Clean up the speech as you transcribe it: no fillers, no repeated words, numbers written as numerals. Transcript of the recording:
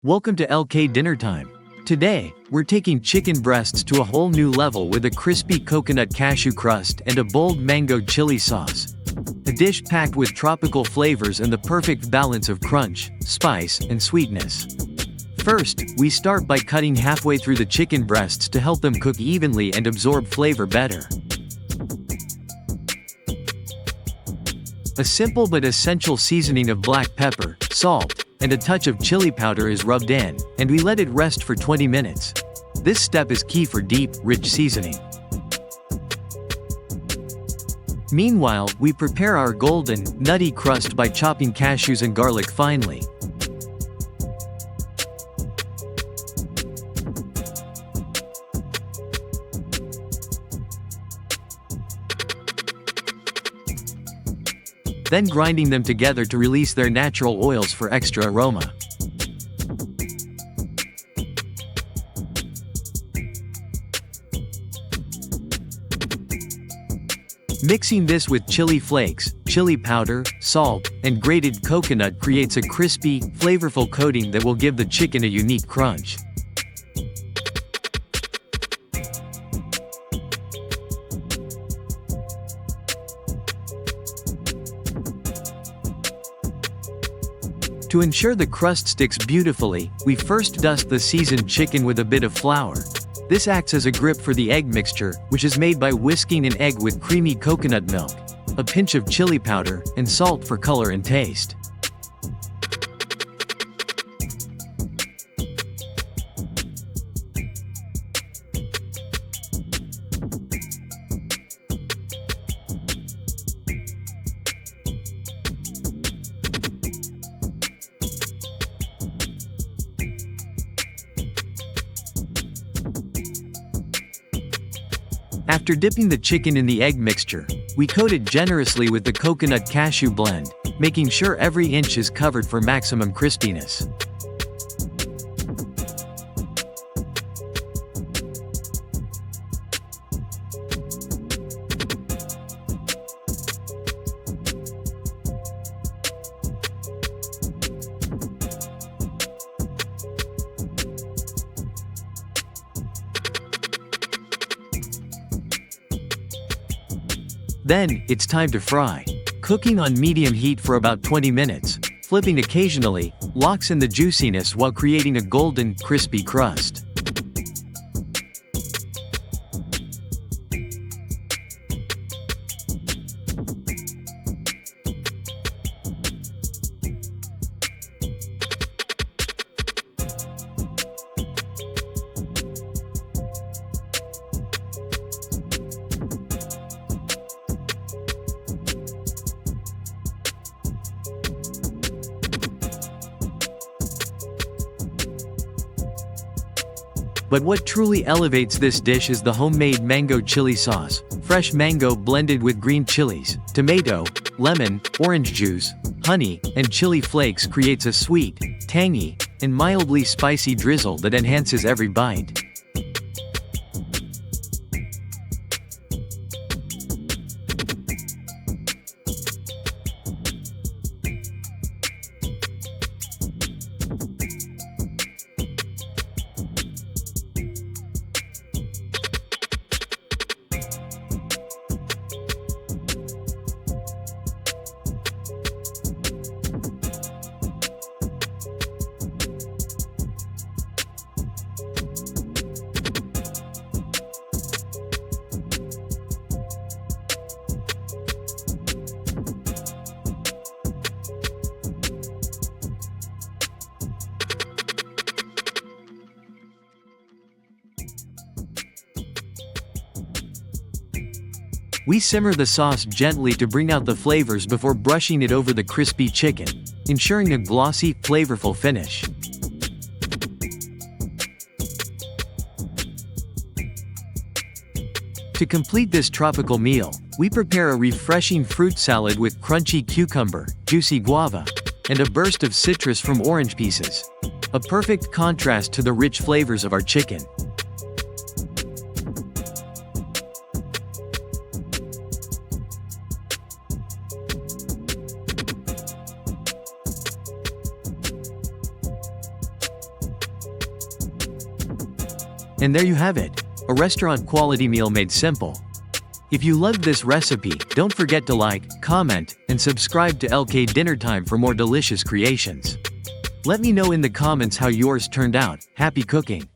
Welcome to LK Dinner Time. Today, we're taking chicken breasts to a whole new level with a crispy coconut cashew crust and a bold mango chili sauce. A dish packed with tropical flavors and the perfect balance of crunch, spice, and sweetness. First, we start by cutting halfway through the chicken breasts to help them cook evenly and absorb flavor better. A simple but essential seasoning of black pepper, salt, and a touch of chili powder is rubbed in, and we let it rest for 20 minutes. This step is key for deep, rich seasoning. Meanwhile, we prepare our golden, nutty crust by chopping cashews and garlic finely. Then grinding them together to release their natural oils for extra aroma. Mixing this with chili flakes, chili powder, salt, and grated coconut creates a crispy, flavorful coating that will give the chicken a unique crunch. To ensure the crust sticks beautifully, we first dust the seasoned chicken with a bit of flour. This acts as a grip for the egg mixture, which is made by whisking an egg with creamy coconut milk, a pinch of chili powder, and salt for color and taste. After dipping the chicken in the egg mixture, we coat it generously with the coconut cashew blend, making sure every inch is covered for maximum crispiness. Then, it's time to fry. Cooking on medium heat for about 20 minutes, flipping occasionally, locks in the juiciness while creating a golden, crispy crust. But what truly elevates this dish is the homemade mango chili sauce. Fresh mango blended with green chilies, tomato, lemon, orange juice, honey, and chili flakes creates a sweet, tangy, and mildly spicy drizzle that enhances every bite. We simmer the sauce gently to bring out the flavors before brushing it over the crispy chicken, ensuring a glossy, flavorful finish. To complete this tropical meal, we prepare a refreshing fruit salad with crunchy cucumber, juicy guava, and a burst of citrus from orange pieces. A perfect contrast to the rich flavors of our chicken. And there you have it, a restaurant quality meal made simple. If you loved this recipe, don't forget to like, comment, and subscribe to LK Dinner Time for more delicious creations. Let me know in the comments how yours turned out. Happy cooking!